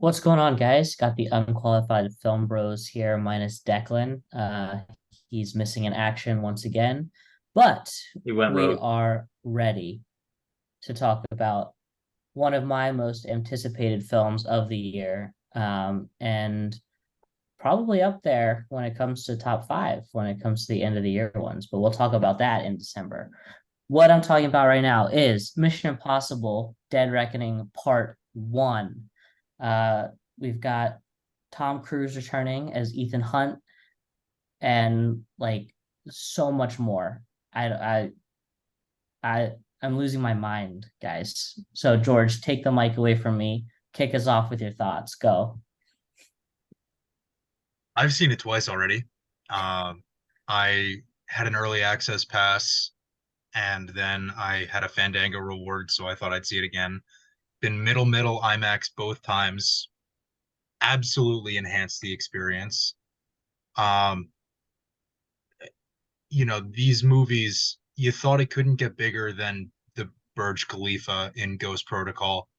What's going on, guys? Got the unqualified film bros here, minus Declan. He's missing in action once again, but He went we rogue. are ready to talk about one of my most anticipated films of the year, and probably up there when it comes to top five, when it comes to the end of the year ones. But we'll talk about that in December. What I'm talking about right now is Mission Impossible: Dead Reckoning Part One. Uh, we've got Tom Cruise returning as Ethan Hunt, and like so much more. I I I'm losing my mind, guys. So George, take the mic away from me. Kick us off with your thoughts. Go. I've seen it twice already. I had an early access pass, and then I had a Fandango reward, so I thought I'd see it again. Been middle IMAX both times. Absolutely enhanced the experience. Um, these movies, you thought it couldn't get bigger than the Burj Khalifa in Ghost Protocol,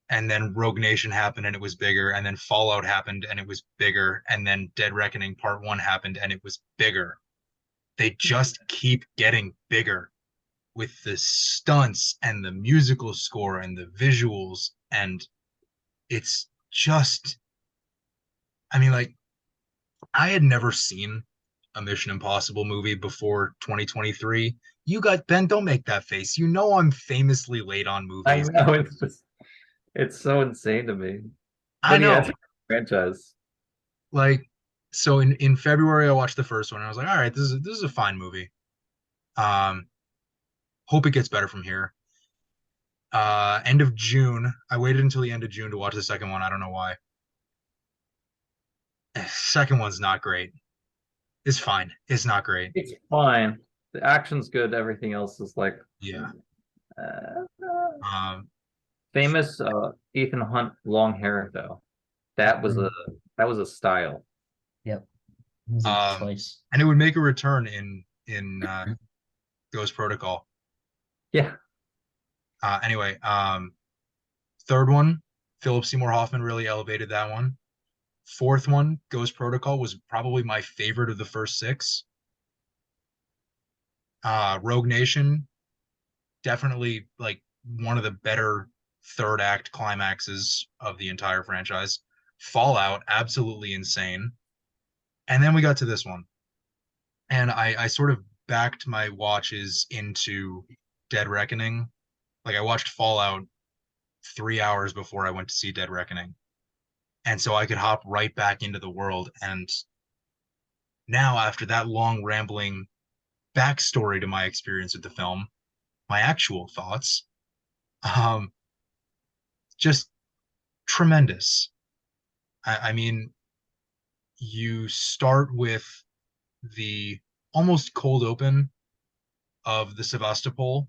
and then Rogue Nation happened and it was bigger, and then Fallout happened and it was bigger, and then Dead Reckoning Part 1 happened and it was bigger. They just keep getting bigger with the stunts and the musical score and the visuals. And it's just, I mean, like, I had never seen a Mission Impossible movie before 2023. You got Ben, don't make that face. You know I'm famously late on I movies. know it's so insane to me. I But yeah, know. it's a franchise. Like, so in February I watched the first one and I was like, all right, this is a fine movie. Um, hope it gets better from here. End of June. I waited until the end of June to watch the second one. I don't know why. Second one's not great. It's fine. It's not great. It's fine. The action's good. Everything else is like Yeah. uh, Um, famous Ethan Hunt long hair though. That was a Mm, that was a style. Yep, this is a um, choice. and it would make a return in Ghost Protocol. Yeah. Anyway, third one, Philip Seymour Hoffman really elevated that one. Fourth one, Ghost Protocol, was probably my favorite of the first six. Rogue Nation, definitely like one of the better third act climaxes of the entire franchise. Fallout, absolutely insane. And then we got to this one. And I sort of backed my watches into Dead Reckoning. Like I watched Fallout 3 hours before I went to see Dead Reckoning. And so I could hop right back into the world. And now, after that long rambling backstory to my experience with the film, my actual thoughts, um, just tremendous. I mean, you start with the almost cold open of the Sevastopol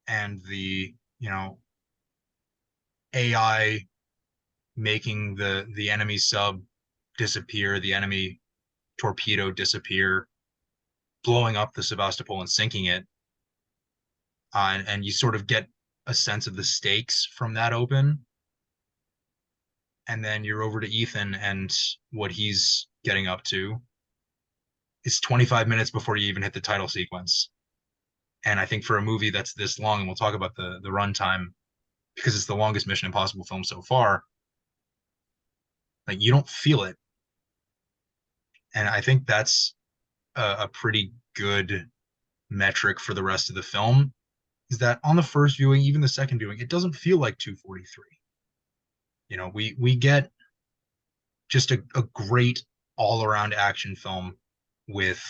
and the, AI making the enemy sub disappear, the enemy torpedo disappear, blowing up the Sevastopol and sinking it. And you sort of get a sense of the stakes from that open. And then you're over to Ethan and what he's getting up to. It's 25 minutes before you even hit the title sequence. And I think for a movie that's this long, and we'll talk about the runtime because it's the longest Mission Impossible film so far, like you don't feel it. And I think that's a pretty good metric for the rest of the film is that on the first viewing, even the second viewing, it doesn't feel like 243. We get just a great all around action film with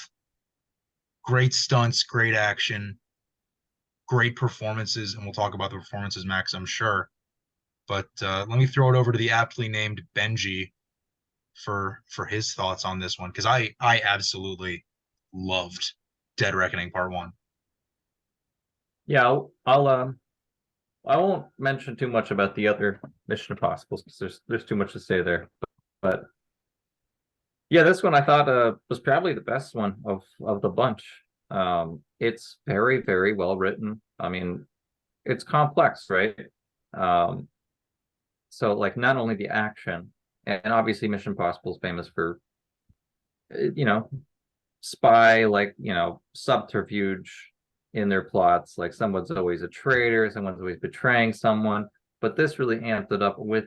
great stunts, great action, great performances, and we'll talk about the performances, Max, I'm sure. But let me throw it over to the aptly named Benji for his thoughts on this one because I absolutely loved Dead Reckoning Part One. Yeah, I won't mention too much about the other Mission Impossibles because there's too much to say there. But yeah, this one I thought was probably the best one of the bunch. It's very, very well written. I mean, it's complex, right? Um, So like not only the action, and obviously Mission Impossible is famous for, you know, spy, like, you know, subterfuge in their plots. Like someone's always a traitor, someone's always betraying someone. But this really amped it up with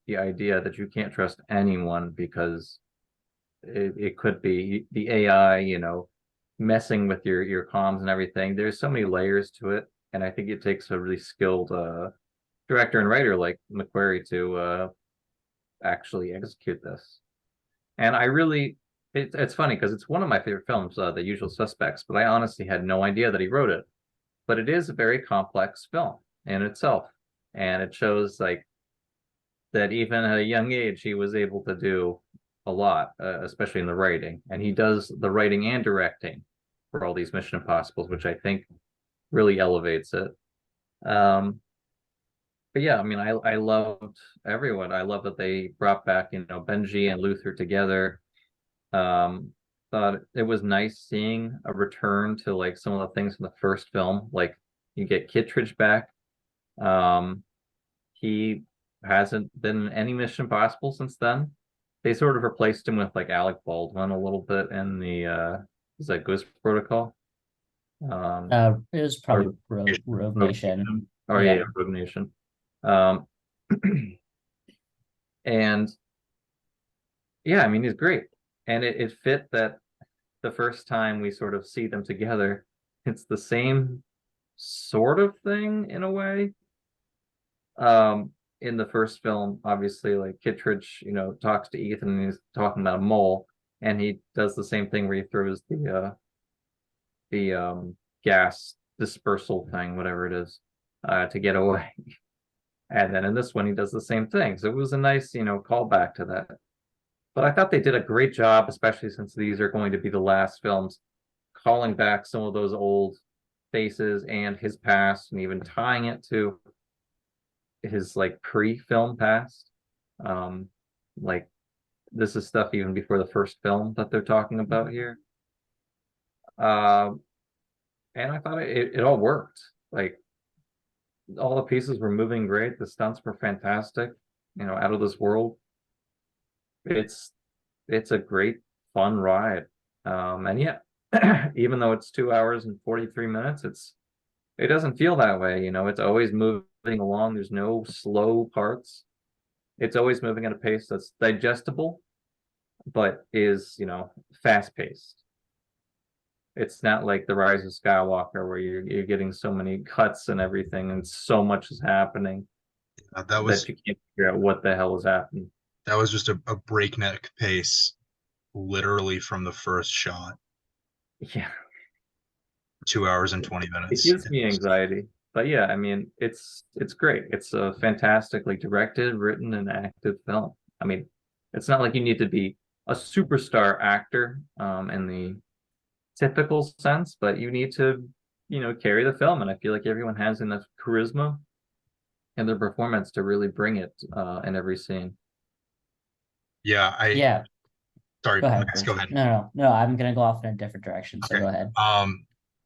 the idea that you can't trust anyone because it could be the AI, you know, messing with your comms and everything. There's so many layers to it, and I think it takes a really skilled director and writer like McQuarrie to actually execute this. And I really, it's funny because it's one of my favorite films, The Usual Suspects, but I honestly had no idea that he wrote it. But it is a very complex film in itself, and it shows like that even at a young age he was able to do a lot, especially in the writing. And he does the writing and directing for all these Mission Impossibles, which I think really elevates it. But yeah, I mean, I loved everyone. I love that they brought back, you know, Benji and Luther together. Thought it was nice seeing a return to like some of the things from the first film. Like you get Kittredge back. He hasn't been in any Mission Impossible since then. They sort of replaced him with like Alec Baldwin a little bit in the is that Ghost Protocol? It was probably Rogue Nation. Oh yeah, Rogue Nation. Um, and yeah, I mean he's great, and it fit that the first time we sort of see them together, it's the same sort of thing in a way. In the first film, obviously, like Kittredge, you know, talks to Ethan and he's talking about a mole, and he does the same thing where he throws the gas dispersal thing, whatever it is, to get away. And then in this one, he does the same thing. So it was a nice, you know, callback to that. But I thought they did a great job, especially since these are going to be the last films, calling back some of those old faces and his past, and even tying it to his like pre-film past. Like this is stuff even before the first film that they're talking about here. And I thought it all worked. Like all the pieces were moving great. The stunts were fantastic, you know, out of this world. It's a great fun ride. And yeah, even though it's 2 hours and 43 minutes, it doesn't feel that way, you know, it's always moving along. There's no slow parts. It's always moving at a pace that's digestible, but is, you know, fast paced. It's not like The Rise of Skywalker where you're getting so many cuts and everything and so much is happening That was that you can't figure out what the hell is happening. that was just a breakneck pace, literally from the first shot. Yeah, 2 hours and 20 it minutes. gives me anxiety. But yeah, I mean, it's great. It's a fantastically directed, written, and acted film. I mean, it's not like you need to be a superstar actor in the typical sense, but you need to, you know, carry the film. And I feel like everyone has enough charisma in their performance to really bring it in every scene. Yeah, Yeah, sorry, go ahead, Max, Bruce. go ahead. No, I'm gonna go off in a different direction, so Okay. go ahead.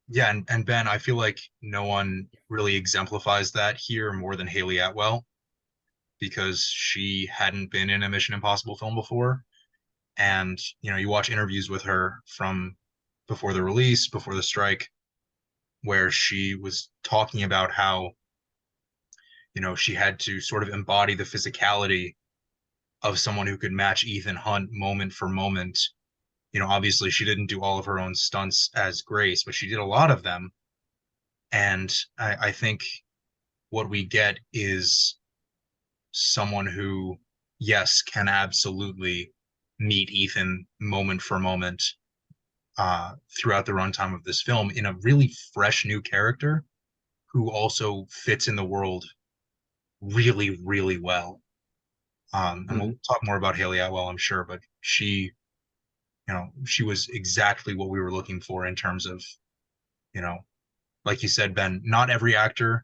Yeah, and Ben, I feel like no one really exemplifies that here more than Haley Atwell, because she hadn't been in a Mission Impossible film before. And, you know, you watch interviews with her from before the release, before the strike, where she was talking about how, you know, she had to sort of embody the physicality of someone who could match Ethan Hunt moment for moment. You know, obviously she didn't do all of her own stunts as Grace, but she did a lot of them. And I think what we get is someone who, yes, can absolutely meet Ethan moment for moment throughout the runtime of this film in a really fresh new character who also fits in the world really, really well. And we'll talk more about Haley Atwell, I'm sure, but she, you know, she was exactly what we were looking for in terms of, you know, like you said, Ben, not every actor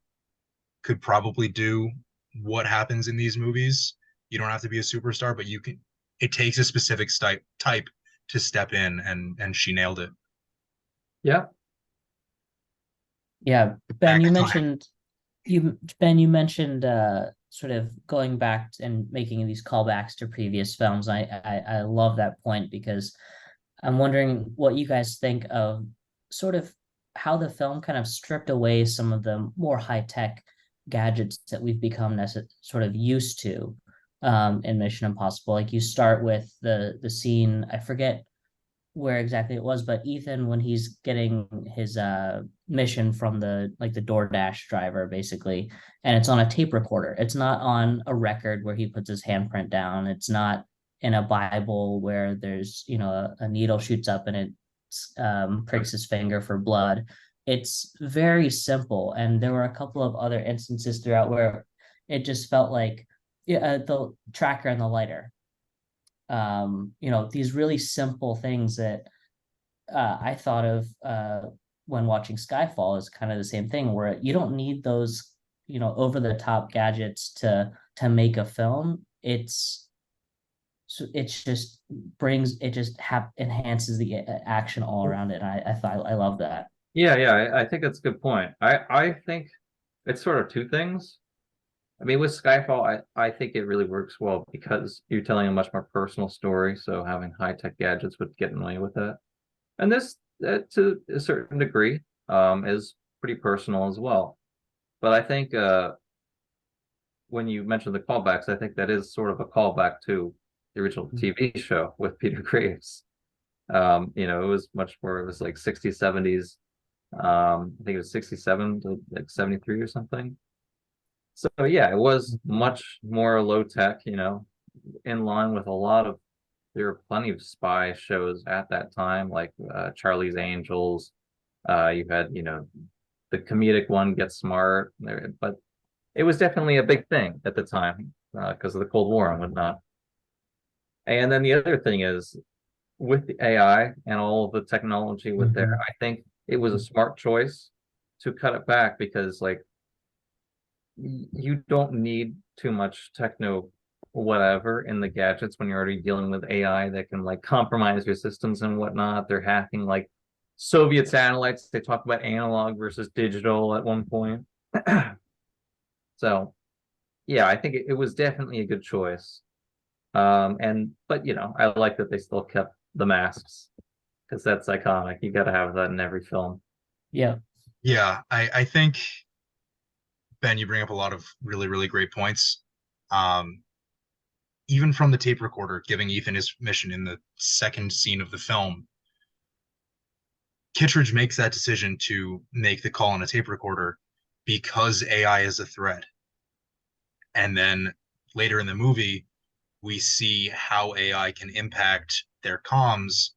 could probably do what happens in these movies. You don't have to be a superstar, but you can. It takes a specific type to step in, and she nailed it. Yeah. Yeah, Ben, Max, you go ahead. mentioned you mentioned sort of going back and making these callbacks to previous films. I love that point because I'm wondering what you guys think of sort of how the film kind of stripped away some of the more high tech gadgets that we've become sort of used to in Mission Impossible. Like you start with the scene, I forget where exactly it was, but Ethan, when he's getting his mission from the DoorDash driver, basically, and it's on a tape recorder. It's not on a record where he puts his handprint down. It's not in a Bible where there's, a needle shoots up and it pricks his finger for blood. It's very simple. And there were a couple of other instances throughout where it just felt like, yeah, the tracker and the lighter, these really simple things that I thought of when watching Skyfall is kind of the same thing, where you don't need those, over the top gadgets to make a film. It's just enhances the action all around it. And I thought I love that. Yeah, I think that's a good point. I think it's sort of two things. I mean, with Skyfall, I think it really works well because you're telling a much more personal story. So having high tech gadgets would get in the way with that. And this, to a certain degree, is pretty personal as well. But I think when you mentioned the callbacks, I think that is sort of a callback to the original TV show with Peter Graves. It was much more, it was like 60s, 70s. I think it was 67 to like 73 or something. So yeah, it was much more low tech, in line with a lot of, there were plenty of spy shows at that time, like Charlie's Angels. You had, the comedic one, Get Smart, but it was definitely a big thing at the time because of the Cold War and whatnot. And then the other thing is with the AI and all of the technology with there, I think it was a smart choice to cut it back because like you don't need too much techno whatever in the gadgets when you're already dealing with AI that can like compromise your systems and whatnot. They're hacking like Soviet satellites. They talk about analog versus digital at one point. So yeah, I think it was definitely a good choice. But I like that they still kept the masks because that's iconic. You got to have that in every film. Yeah. Yeah, I think Ben, you bring up a lot of really, really great points. Um, Even from the tape recorder giving Ethan his mission in the second scene of the film, Kittredge makes that decision to make the call on a tape recorder because AI is a threat. And then later in the movie, we see how AI can impact their comms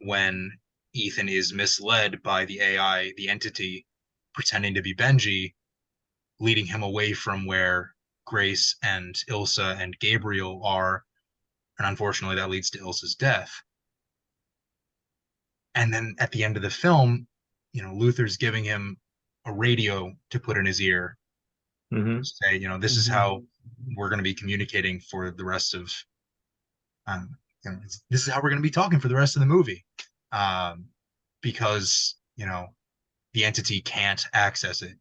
when Ethan is misled by the AI, the entity pretending to be Benji, leading him away from where Grace and Ilsa and Gabriel are. And unfortunately, that leads to Ilsa's death. And then at the end of the film, Luther's giving him a radio to put in his ear, say, this is how we're going to be communicating for the rest of, um, this is how we're going to be talking for the rest of the movie, because the entity can't access it.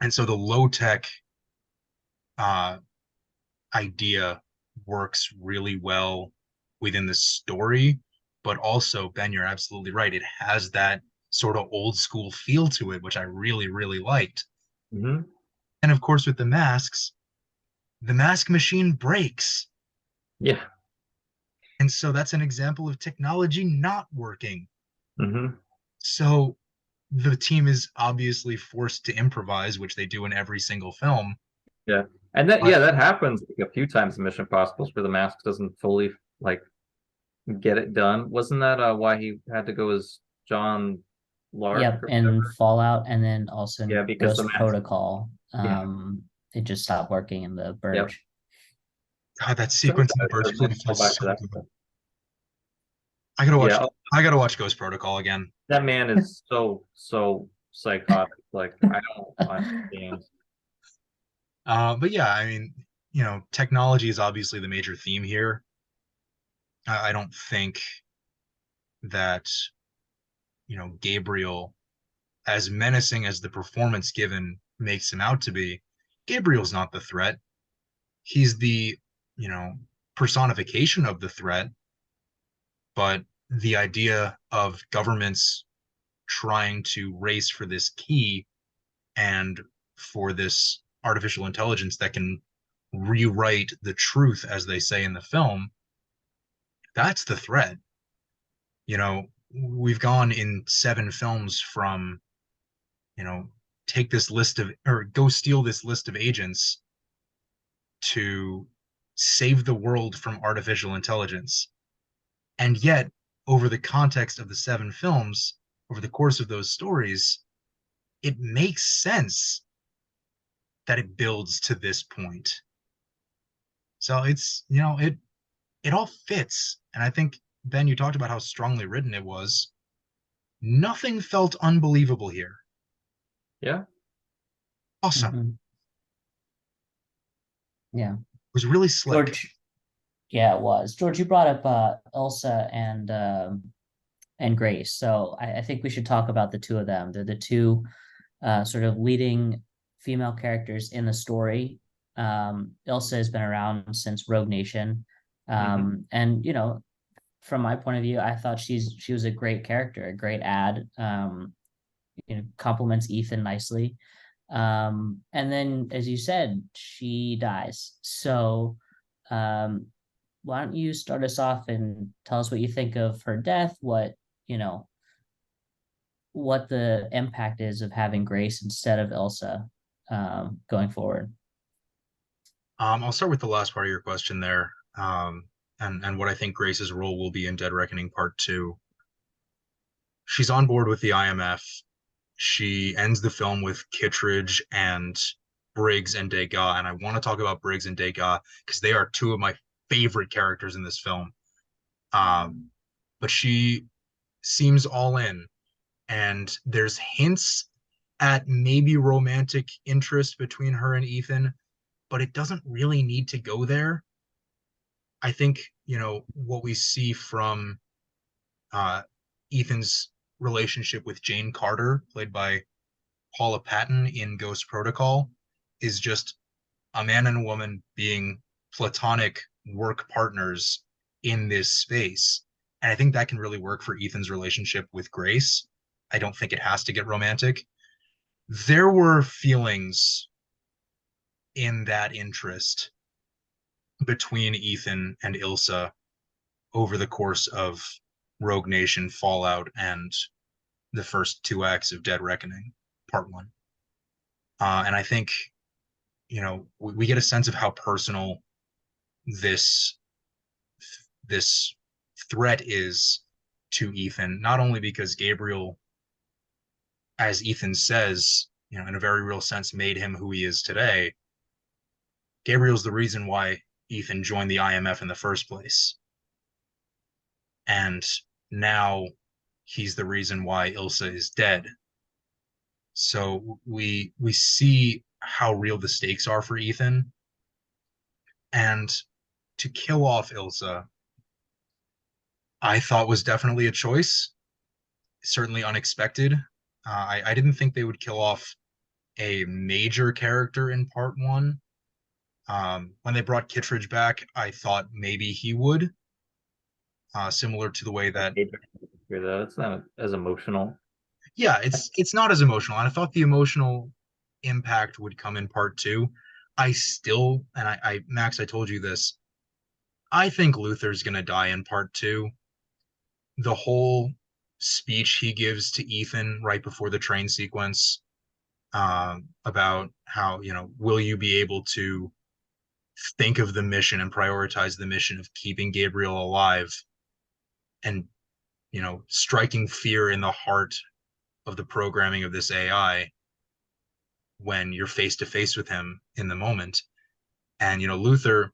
And so the low tech idea works really well within the story, but also, Ben, you're absolutely right. It has that sort of old school feel to it, which I really, really liked. Mm-hmm. And of course, with the masks, the mask machine breaks. Yeah. And so that's an example of technology not working. Mm-hmm. So the team is obviously forced to improvise, which they do in every single film. Yeah. And that happens a few times in Mission Impossible where the mask doesn't fully like get it done. Wasn't that why he had to go as John Lark Yep, or and whatever? Fallout, and then also Yeah, in because the Ghost mask. Protocol. Yeah. It just stopped working in the Yep. Burge. God, that So sequence in the a Burj nice Khalifa is callback to so that. good. I gotta watch. Yeah, I gotta watch Ghost Protocol again. that man is so psychotic. Like I don't understand. But yeah, I mean, technology is obviously the major theme here. I don't think that Gabriel, as menacing as the performance given makes him out to be, Gabriel's not the threat. He's the, you know, personification of the threat, but the idea of governments trying to race for this key and for this artificial intelligence that can rewrite the truth, as they say in the film, that's the threat. You know, we've gone in 7 films from, you know, take this list of, or go steal this list of agents to save the world from artificial intelligence. And yet, over the context of the 7 films, over the course of those stories, it makes sense that it builds to this point. So it's, you know, it all fits. And I think, Ben, you talked about how strongly written it was. Nothing felt unbelievable here. Yeah. Awesome. Mhm. Yeah. It was really slick. George, yeah, it was. George, you brought up Elsa and Grace. So I think we should talk about the two of them. They're the two sort of leading female characters in the story. Ilsa has been around since Rogue Nation. And you know, from my point of view, I thought she was a great character, a great ad. You know, complements Ethan nicely. And then, as you said, she dies. So, um, why don't you start us off and tell us what you think of her death? What, you know, what the impact is of having Grace instead of Elsa going forward. I'll start with the last part of your question there, and what I think Grace's role will be in Dead Reckoning Part 2. She's on board with the IMF. She ends the film with Kittredge and Briggs and Degas, and I want to talk about Briggs and Degas because they are two of my favorite characters in this film. But she seems all in, and there's hints at maybe romantic interest between her and Ethan, but it doesn't really need to go there. I think, you know, what we see from uh, Ethan's relationship with Jane Carter, played by Paula Patton in Ghost Protocol, is just a man and a woman being platonic work partners in this space. And I think that can really work for Ethan's relationship with Grace. I don't think it has to get romantic. There were feelings in that interest between Ethan and Ilsa over the course of Rogue Nation, Fallout, and the first 2 acts of Dead Reckoning, Part 1. And I think, you know, we get a sense of how personal this this threat is to Ethan, not only because Gabriel, as Ethan says, you know, in a very real sense, made him who he is today. Gabriel's the reason why Ethan joined the IMF in the first place. And now he's the reason why Ilsa is dead. So we see how real the stakes are for Ethan. And to kill off Ilsa, I thought was definitely a choice. Certainly unexpected. I didn't think they would kill off a major character in Part 1. When they brought Kittredge back, I thought maybe he would, similar to the way that. It's not as emotional. Yeah, it's not as emotional, and I thought the emotional impact would come in Part 2. I still, and I Max, I told you this. I think Luther's gonna die in Part 2. The whole speech he gives to Ethan right before the train sequence, about how, you know, will you be able to think of the mission and prioritize the mission of keeping Gabriel alive, and, you know, striking fear in the heart of the programming of this AI when you're face to face with him in the moment. And, you know, Luther,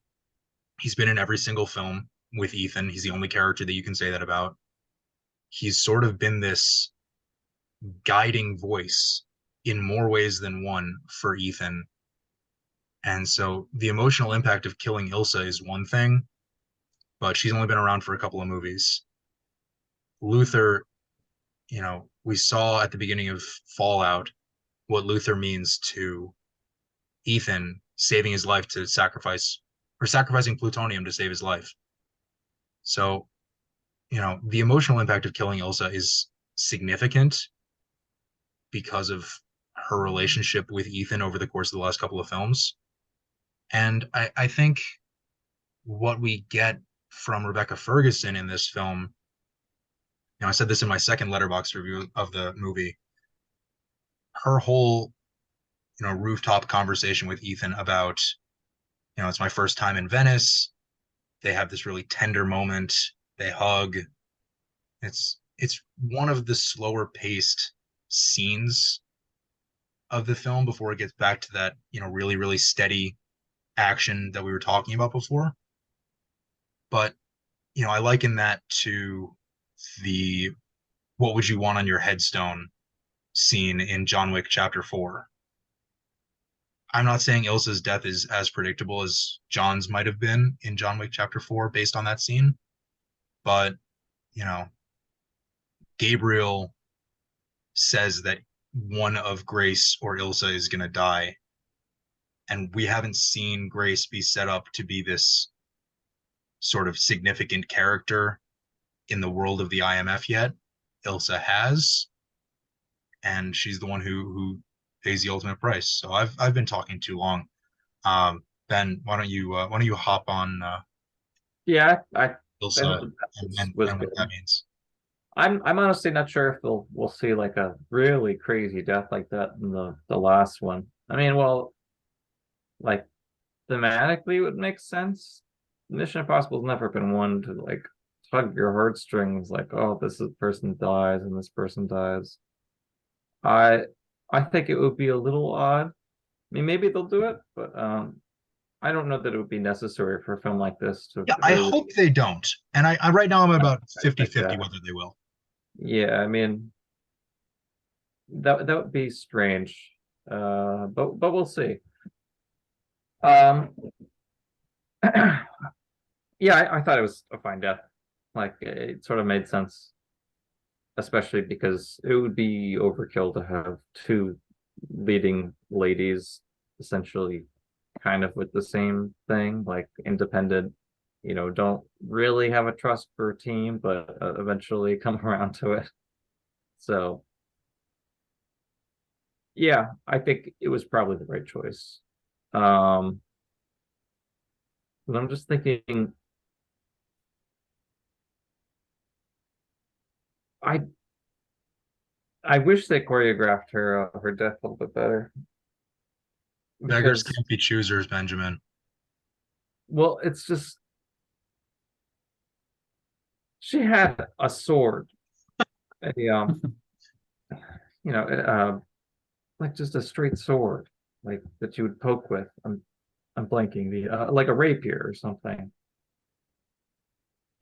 he's been in every single film with Ethan. He's the only character that you can say that about. He's sort of been this guiding voice in more ways than one for Ethan. And so the emotional impact of killing Ilsa is one thing, but she's only been around for a couple of movies. Luther, you know, we saw at the beginning of Fallout what Luther means to Ethan saving his life to sacrificing plutonium to save his life. So, the emotional impact of killing Ilsa is significant because of her relationship with Ethan over the course of the last couple of films. And I think what we get from Rebecca Ferguson in this film, I said this in my second Letterboxd review of the movie, her whole, rooftop conversation with Ethan about, it's my first time in Venice. They have this really tender moment. They hug. It's one of the slower paced scenes of the film before it gets back to that, really, really steady action that we were talking about before. But, I liken that to the what would you want on your headstone scene in John Wick Chapter 4. I'm not saying Ilsa's death is as predictable as John's might have been in John Wick Chapter 4 based on that scene, but, Gabriel says that one of Grace or Ilsa is going to die, and we haven't seen Grace be set up to be this sort of significant character in the world of the IMF yet. Ilsa has, and she's the one who pays the ultimate price. So I've been talking too long. Ben, why don't you hop on Yeah, I Ilsa thought and was what good. that means? I'm honestly not sure if we'll see like a really crazy death like that in the last one. I mean, well, like thematically it would make sense. Mission Impossible's never been one to like tug your heartstrings like, oh, person dies and this person dies. I I think it would be a little odd. I mean, maybe they'll do it, but I don't know that it would be necessary for a film like this to Yeah, I really hope they don't. And I right now I'm about like 50-50 that. whether they will. Yeah, I mean that would be strange. But we'll see. Um, yeah, I thought it was a fine death. Like it sort of made sense, especially because it would be overkill to have two leading ladies essentially kind of with the same thing, like independent, don't really have a trust for a team, but eventually come around to it. So yeah, I think it was probably the right choice. Um, but I'm just thinking, I I wish they choreographed her death a little bit better Beggars because, can't be choosers, Benjamin. well, it's just she had a sword, a like just a straight sword, like that you would poke with. I'm blanking the like a rapier or something,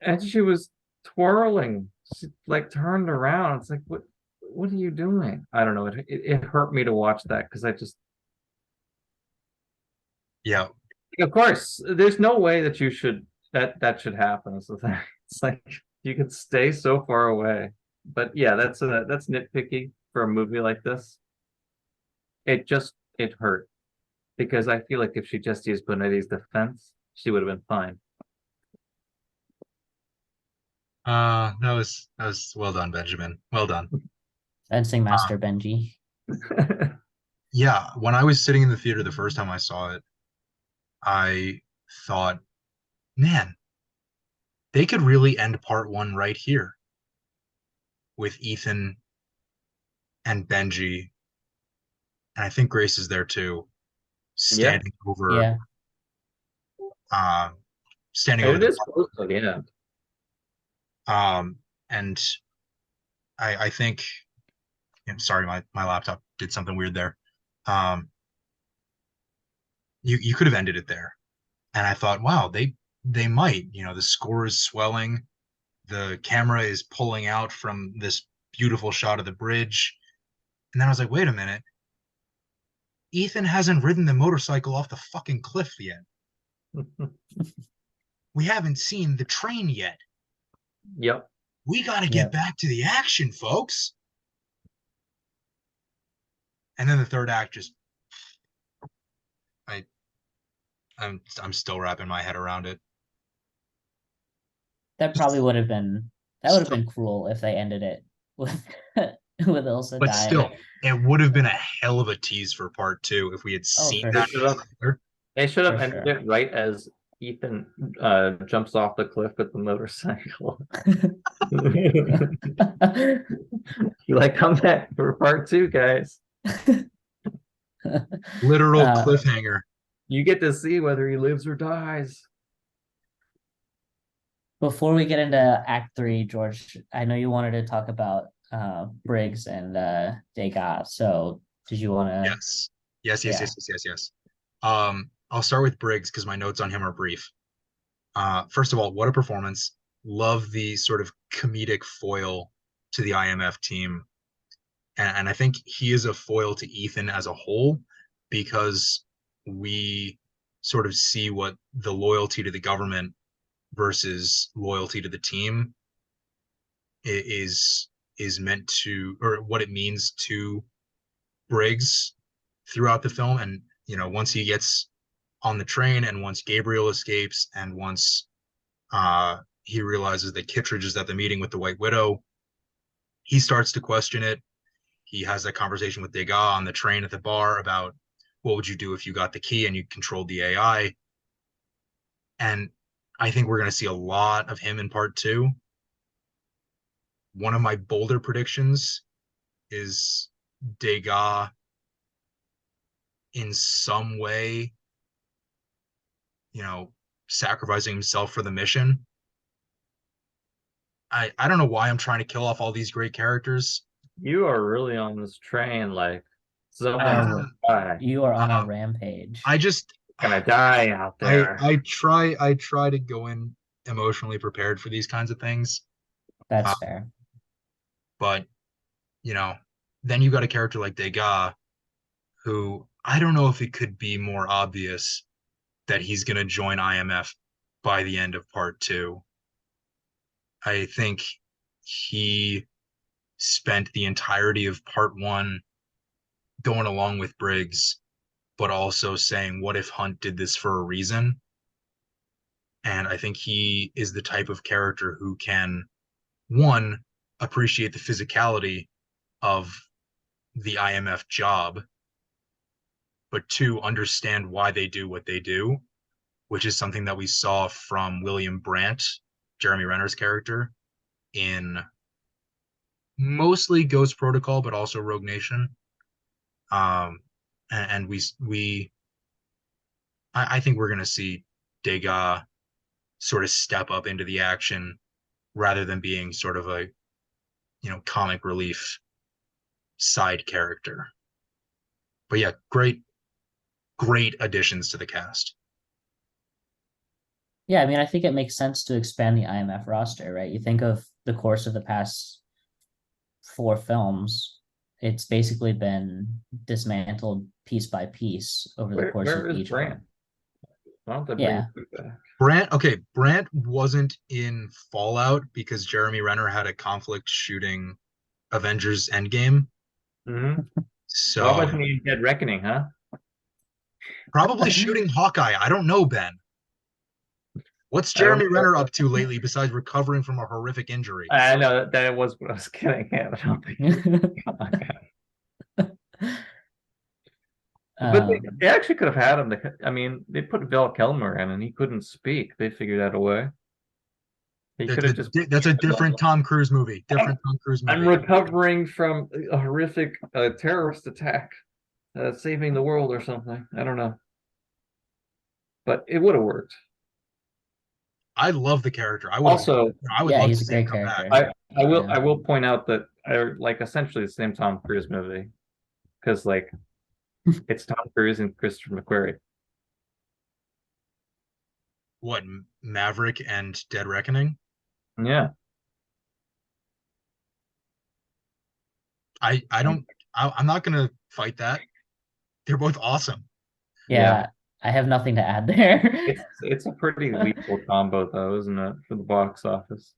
and she was twirling, she, like turned around. It's like what are you doing? I don't know. It hurt me to watch that because I just, Yeah. of course, there's no way that that should happen. Is the thing. It's like you could stay so far away. But yeah, that's nitpicky for a movie like this. It hurt because I feel like if she just used Bonetti's defense, she would have been fine. That was well done, Benjamin. Well done. Fencing Um, master Benji. yeah, when I was sitting in the theater the first time I saw it, I thought, man, they could really end part one right here with Ethan and Benji, and I think Grace is there too, Yeah, standing over Yeah. um standing and over it the is close to the end. and I think, sorry, my laptop did something weird there. Um you could have ended it there. And I thought, wow, they might, the score is swelling, the camera is pulling out from this beautiful shot of the bridge. And then I was like, wait a minute. Ethan hasn't ridden the motorcycle off the fucking cliff yet. We haven't seen the train yet. Yep. We got to get Yep. back to the action, folks. And then the third act just I'm still wrapping my head around it. That probably would have been Still, cruel if they ended it with with Ilsa but dying. still, it would have been a hell of a tease for part two if we had Oh, seen for They that should have. trailer. They should for have ended sure. it right as Ethan jumps off the cliff with the motorcycle. You like come back for part two, guys. Literal uh, cliffhanger. You get to see whether he lives or dies. Before we get into Act Three, George, I know you wanted to talk about Briggs and Degas. So did you want to? Yes. Yes, yes, Yeah, yes, yes, yes, yes. I'll start with Briggs because my notes on him are brief. First of all, what a performance. Love the sort of comedic foil to the IMF team. And I think he is a foil to Ethan as a whole because we sort of see what the loyalty to the government versus loyalty to the team is meant to, or what it means to Briggs throughout the film. And once he gets on the train, and once Gabriel escapes, and once he realizes that Kittredge is at the meeting with the White Widow, he starts to question it. He has that conversation with Degas on the train at the bar about what would you do if you got the key and you controlled the AI. And I think we're going to see a lot of him in part two. One of my bolder predictions is Degas in some way, sacrificing himself for the mission. I don't know why I'm trying to kill off all these great characters. You are really on this train, like someone's Uh, gonna die. you are on a uh, rampage. I just Gonna die out I there. I try to go in emotionally prepared for these kinds of things. Uh, That's fair. but you know, then you got a character like Degas, who I don't know if it could be more obvious that he's going to join IMF by the end of part two. I think he spent the entirety of part one going along with Briggs, but also saying, what if Hunt did this for a reason? And I think he is the type of character who can, one, appreciate the physicality of the IMF job, but two, understand why they do what they do, which is something that we saw from William Brandt, Jeremy Renner's character, in mostly Ghost Protocol, but also Rogue Nation. Um, and I think we're going to see Degas sort of step up into the action rather than being sort of a comic relief side character. But yeah, great additions to the cast. Yeah, I mean, I think it makes sense to expand the IMF roster, right? You think of the course of the past four films, it's basically been dismantled piece by piece over the course Where of is each Brand? one. I don't have to bring Yeah, food back. Brandt wasn't in Fallout because Jeremy Renner had a conflict shooting Avengers Endgame. Mm-hmm. Well, So about me Dead Reckoning, huh? probably shooting Hawkeye. I don't know, Ben. What's I don't Jeremy know. Renner up to lately besides recovering from a horrific injury? I know that was what I was getting at. I don't think but they actually could have had him. I mean, they put Val Kilmer in and he couldn't speak. They figured out a way. He could have just. That's a different Tom Cruise movie. Different Tom Cruise I'm movie. recovering from a horrific terrorist attack, saving the world or something. I don't know, but it would have worked. I love the character. Also, I would yeah, love to he's a see him great come back. character. I will point out that I like essentially the same Tom Cruise movie because like it's Tom Cruise and Christopher McQuarrie. What, Maverick and Dead Reckoning? Yeah, I don't. I'm not gonna fight that. They're both awesome. yeah. Yeah, I have nothing to add there. It's a pretty lethal combo though, isn't it, for the box office?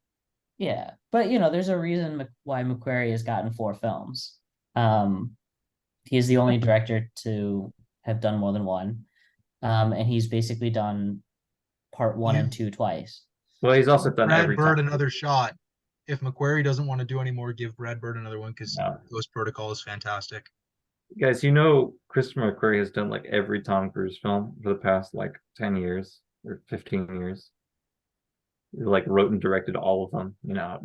Yeah, but there's a reason why McQuarrie has gotten four films. He's the only director to have done more than one. And he's basically done part 1 and 2 twice. Well, he's also done Brad every Bird time. another shot. If McQuarrie doesn't want to do anymore, give Brad Bird another one because No. Ghost Protocol is fantastic. Guys, Christopher McQuarrie has done like every Tom Cruise film for the past like 10 years or 15 years. He like wrote and directed all of them.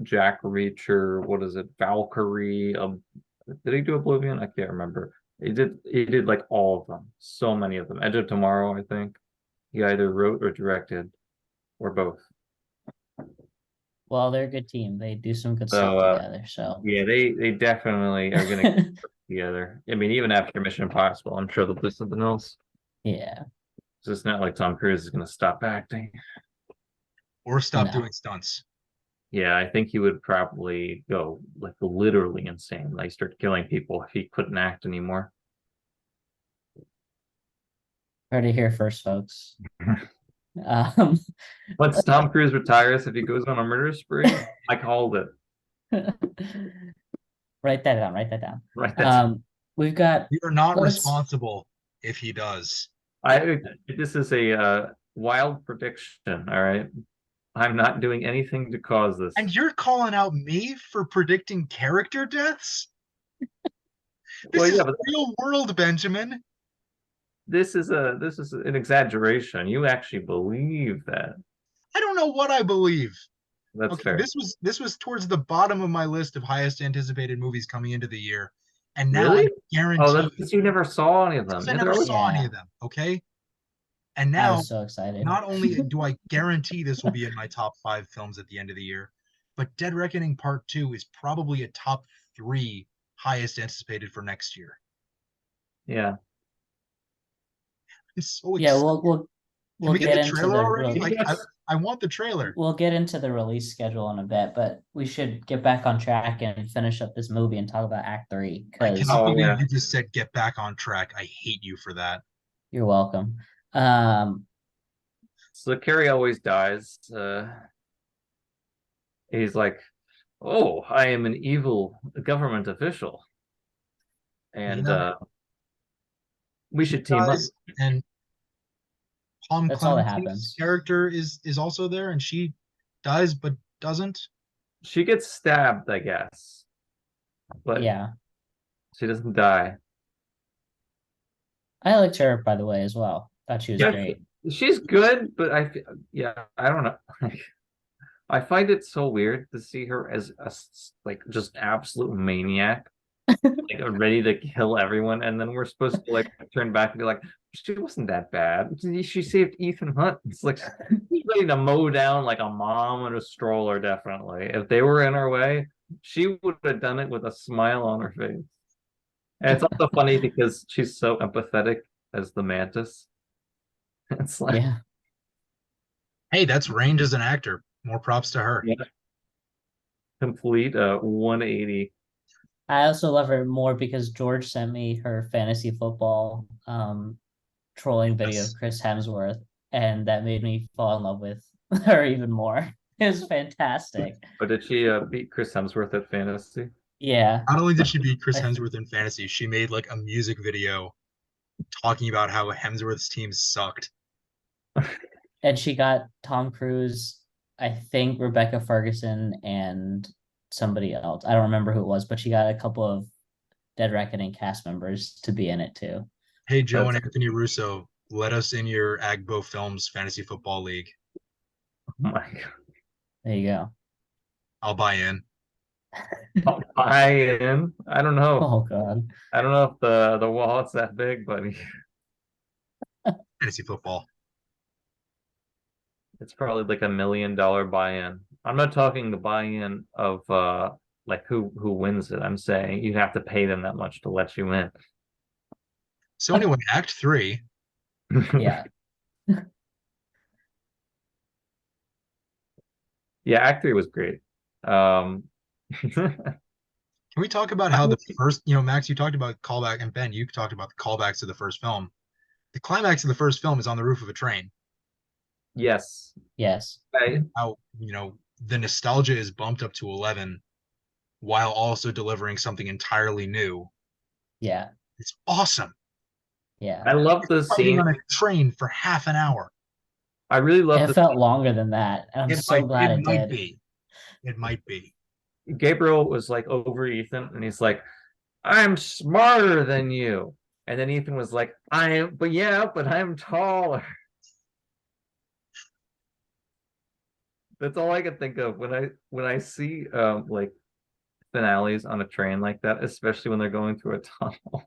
Jack Reacher, what is it, Valkyrie? Did he do Oblivion? I can't remember. He did like all of them. So many of them. Edge of Tomorrow, I think. He either wrote or directed, or both. Well, they're a good team. They do some good stuff So together. So yeah, they definitely are gonna get together. I mean, even after Mission Impossible, I'm sure they'll do something else. yeah, So it's not like Tom Cruise is gonna stop acting. Or stop no. doing stunts. Yeah, I think he would probably go like literally insane, like start killing people if he couldn't act anymore. Heard it here first, folks. Um, Once Tom Cruise retires, if he goes on a murder spree, I called it. write that down. Write that down. Right. That's We've got. You're not let's- responsible if he does. this is a wild prediction, all right? I'm not doing anything to cause this. And you're calling out me for predicting character deaths? This Well, is yeah, but real world, Benjamin. this is an exaggeration. You actually believe that. I don't know what I believe. That's Okay, fair. this was towards the bottom of my list of highest anticipated movies coming into the year. And now Really? I guarantee Oh, that's because you never saw any of them. because I Yeah, never they're saw Yeah. any of them. Okay. And I now was so excited. not only do I guarantee this will be in my top 5 films at the end of the year, but Dead Reckoning Part 2 is probably a top 3 highest anticipated for next year. Yeah. I'm so Yeah, excited. we'll Can we get get the into trailer the already? re- Like, I want the trailer. we'll get into the release schedule in a bit, but we should get back on track and finish up this movie and talk about Act 3 I because cannot believe yeah. you just said get back on track. I hate you for that. you're welcome. Um, So Carrie always dies. He's like, "Oh, I am an evil government official, and Yeah. we should team up." Guys, and Tom That's all that Clancy's happens. character is also there, and she dies but doesn't. She gets stabbed, I guess, but yeah, she doesn't die. I liked her by the way as well. Thought she was Yeah, great. she's good, but I don't know. I find it so weird to see her as like just absolute maniac, like ready to kill everyone, and then we're supposed to like turn back and be like, she wasn't that bad. She saved Ethan Hunt. It's like she's ready to mow down like a mom in a stroller. Definitely, if they were in her way, she would have done it with a smile on her face. And it's also funny because she's so empathetic as the mantis. It's like, Yeah, Hey, that's range as an actor. More props to her. yeah, complete 180. I also love her more because George sent me her fantasy football trolling video Yes. of Chris Hemsworth, and that made me fall in love with her even more. It was fantastic. But did she beat Chris Hemsworth at fantasy? Yeah, Not only did she beat Chris I- Hemsworth in fantasy, she made like a music video talking about how Hemsworth's team sucked. and she got Tom Cruise, I think Rebecca Ferguson, and somebody else. I don't remember who it was, but she got a couple of Dead Reckoning cast members to be in it too. Hey, Joe That's- and Anthony Russo, let us in your Agbo Films Fantasy Football League. Oh my God. There you go. I'll buy in. I am. I don't know. Oh God. I don't know if the wallet's that big, but Fantasy football. it's probably like $1 million buy-in. I'm not talking the buy-in of like who wins it. I'm saying you have to pay them that much to let you in. So anyway, Act 3. Yeah. Yeah, Act 3 was great. Can we talk about how the first, Max, you talked about callback, and Ben, you talked about the callbacks to the first film. The climax of the first film is on the roof of a train. Yes. Yes. How, the nostalgia is bumped up to 11 while also delivering something entirely new. Yeah. It's awesome. Yeah. I love the Fighting scene. on a train for half an hour. I really love It the felt longer than that, and I'm so glad It it might did. be. It might be. Gabriel was like over Ethan, and he's like, "I'm smarter than you," and then Ethan was like, but yeah, but I'm taller." That's all I can think of when I see like finales on a train like that, especially when they're going through a tunnel.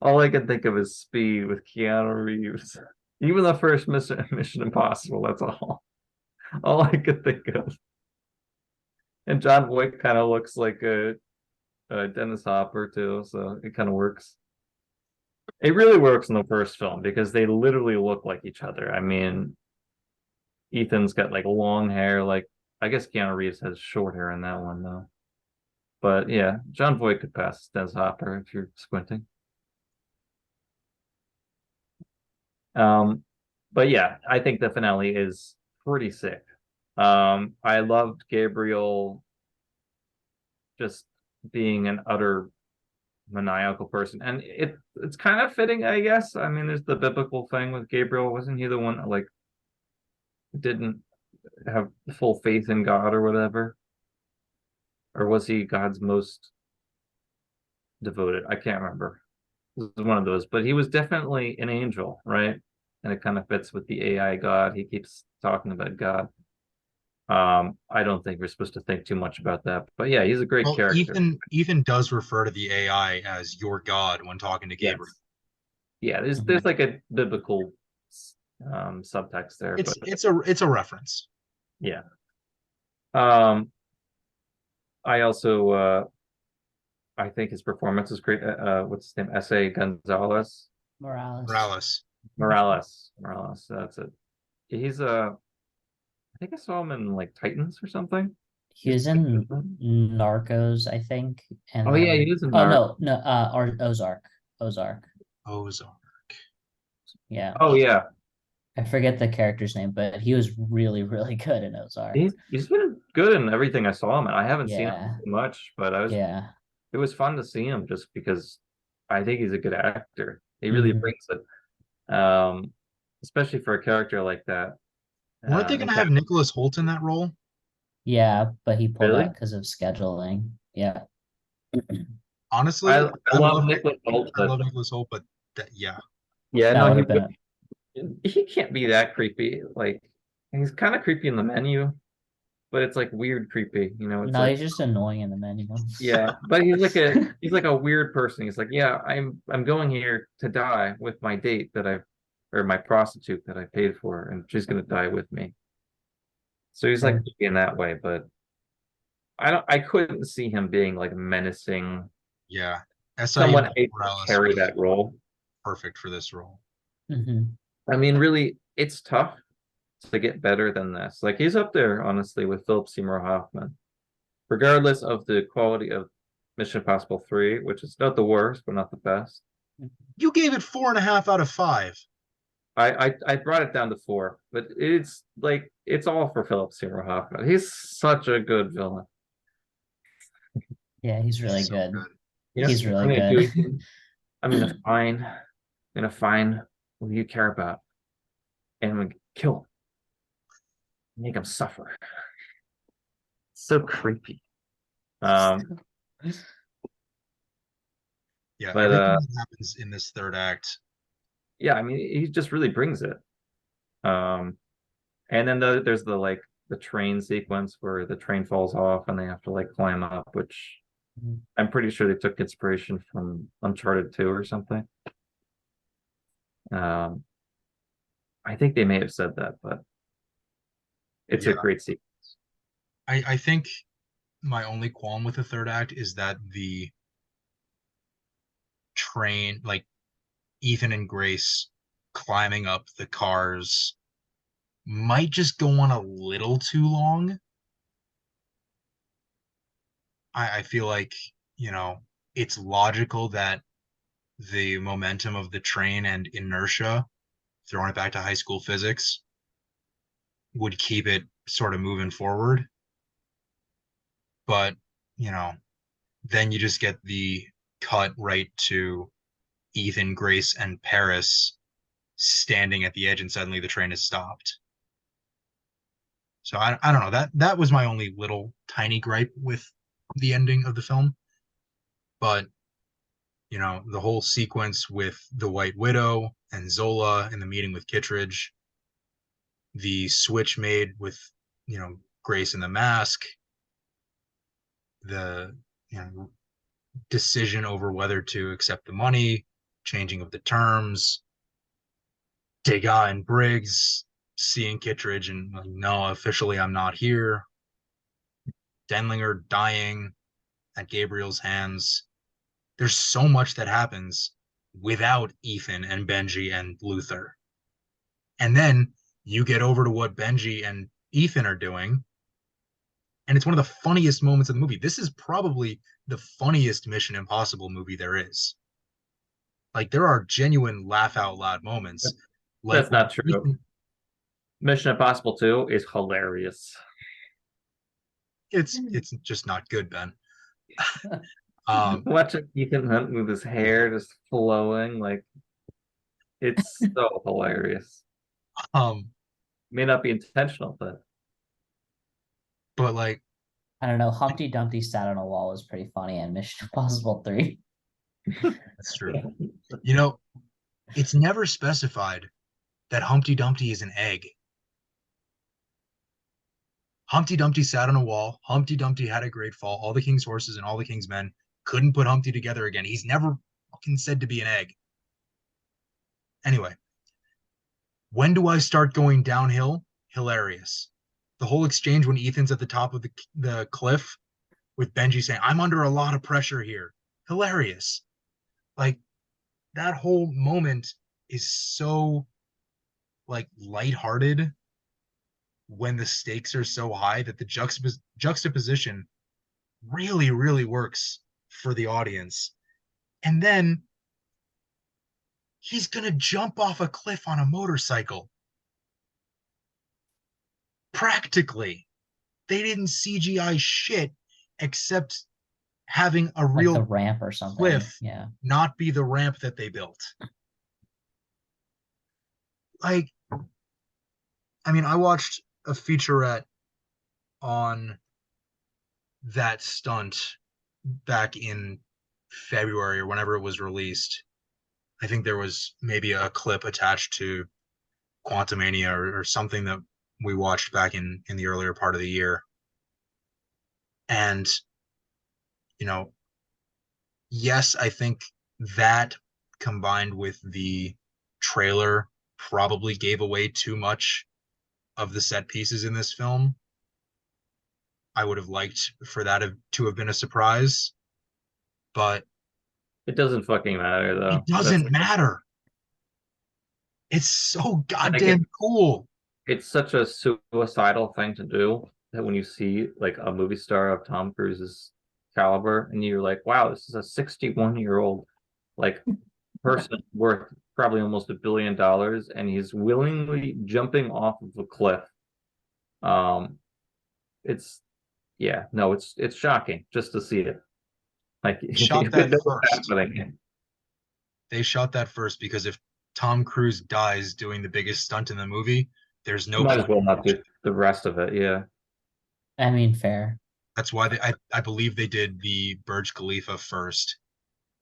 All I can think of is Speed with Keanu Reeves. Even the first Mission Impossible, that's all I could think of. And John Wick kind of looks like a Dennis Hopper too, so it kind of works. It really works in the first film because they literally look like each other. I mean, Ethan's got like long hair, like I guess Keanu Reeves has short hair in that one though. But yeah, John Voight could pass Dennis Hopper if you're squinting. Um, but yeah, I think the finale is pretty sick. I loved Gabriel just being an utter maniacal person, and it's kind of fitting, I guess. I mean, there's the biblical thing with Gabriel. Wasn't he the one that like didn't have full faith in God or whatever? Or was he God's most devoted? I can't remember. This is one of those, but he was definitely an angel, right? And it kind of fits with the AI God. He keeps talking about God. I don't think we're supposed to think too much about that, but yeah, he's a great Well, character. Ethan does refer to the AI as your God when talking to Yes. Gabriel. Yeah, there's Mhm. like a biblical subtext there, but It's a reference. yeah. Um, I also I think his performance is great. What's his name? S.A. Gonzalez Morales. Morales. Morales. That's it. He's I think I saw him in like Titans or something. He was in Narcos, I think, and Oh yeah, he then is in oh Narc. no, or Ozark. Ozark. Ozark. Yeah. Oh yeah, I forget the character's name, but he was really, really good in Ozark. he's been good in everything I saw him in. I haven't seen him Yeah. much, but Yeah. it was fun to see him just because I think he's a good actor. He really Mhm. brings it, especially for a character like that. Weren't they going And to have Nicholas Hoult in that role? Yeah, but he pulled really, out because of scheduling. Yeah. Honestly, I love Nicholas Hoult, I but love Nicholas Hoult, but yeah, yeah, That no, would have been he can't be that creepy. Like he's kind of creepy in the menu, but it's like weird creepy. You know, it's no, like he's just annoying in the menu. yeah, but he's like a weird person. He's like, yeah, I'm going here to die with my date that I've or my prostitute that I paid for, and she's gonna die with me. So he's like Sure. creepy in that way, but I couldn't see him being like menacing, yeah. SIU someone able to Morales carry was that role. perfect for this role. Hmm. I mean, really, it's tough to get better than this. Like he's up there, honestly, with Philip Seymour Hoffman, regardless of the quality of Mission Impossible 3, which is not the worst, but not the best. You gave it 4.5 out of 5. I brought it down to 4, but it's like it's all for Philip Seymour Hoffman. He's such a good villain. Yeah, he's really He's so good. good. You know, He's what really I'm gonna do. good. Ethan? I'm gonna find what you care about, and I'm gonna kill him, make him suffer. So creepy. Um, Yeah, but everything that happens in this third act. yeah, I mean, he just really brings it. Um, and then there's the train sequence where the train falls off and they have to like climb up, which I'm pretty sure they took inspiration from Uncharted 2 or something. Um, I think they may have said that, but it's Yeah, a great sequence. I think my only qualm with the third act is that the train, like Ethan and Grace climbing up the cars, might just go on a little too long. I feel like, you know, it's logical that the momentum of the train and inertia, throwing it back to high school physics, would keep it sort of moving forward. But, you know, then you just get the cut right to Ethan, Grace, and Paris standing at the edge, and suddenly the train has stopped. So I don't know, that was my only little tiny gripe with the ending of the film. But the whole sequence with the White Widow and Zola and the meeting with Kittredge, the switch made with Grace in the mask, the decision over whether to accept the money, changing of the terms, Degas and Briggs seeing Kittredge and no, officially I'm not here. Denlinger dying at Gabriel's hands. There's so much that happens without Ethan and Benji and Luther. And then you get over to what Benji and Ethan are doing, and it's one of the funniest moments of the movie. This is probably the funniest Mission Impossible movie there is. Like, there are genuine laugh out loud moments. Like, That's not true. Mission Impossible 2 is hilarious. It's just not good, Ben. Watching Ethan Hunt with his hair just flowing, like, it's so hilarious. May not be intentional, but like, I don't know. Humpty Dumpty sat on a wall was pretty funny in Mission Impossible 3. That's true. It's never specified that Humpty Dumpty is an egg. Humpty Dumpty sat on a wall. Humpty Dumpty had a great fall. All the king's horses and all the king's men couldn't put Humpty together again. He's never fucking said to be an egg. Anyway, when do I start going downhill? Hilarious. The whole exchange when Ethan's at the top of the cliff with Benji saying, I'm under a lot of pressure here. Hilarious. Like, that whole moment is so, like, lighthearted when the stakes are so high that the juxtaposition really, really works for the audience. And then he's going to jump off a cliff on a motorcycle. Practically. They didn't CGI shit except having a real the ramp or something. Cliff yeah. not be the ramp that they built. Like, I mean, I watched a featurette on that stunt back in February or whenever it was released. I think there was maybe a clip attached to Quantumania or something that we watched back in the earlier part of the year. And, yes, I think that combined with the trailer probably gave away too much of the set pieces in this film. I would have liked for that to have been a surprise, but it doesn't fucking matter though. It doesn't matter. It's so goddamn cool. It's such a suicidal thing to do that when you see like a movie star of Tom Cruise's caliber and you're like, wow, this is a 61-year-old like person worth probably almost $1 billion and he's willingly jumping off of a cliff. It's shocking just to see it. Like, shot that first. They shot that first because if Tom Cruise dies doing the biggest stunt in the movie, there's no might as well not do the rest of it. Yeah, I mean, fair. That's why I believe they did the Burj Khalifa first,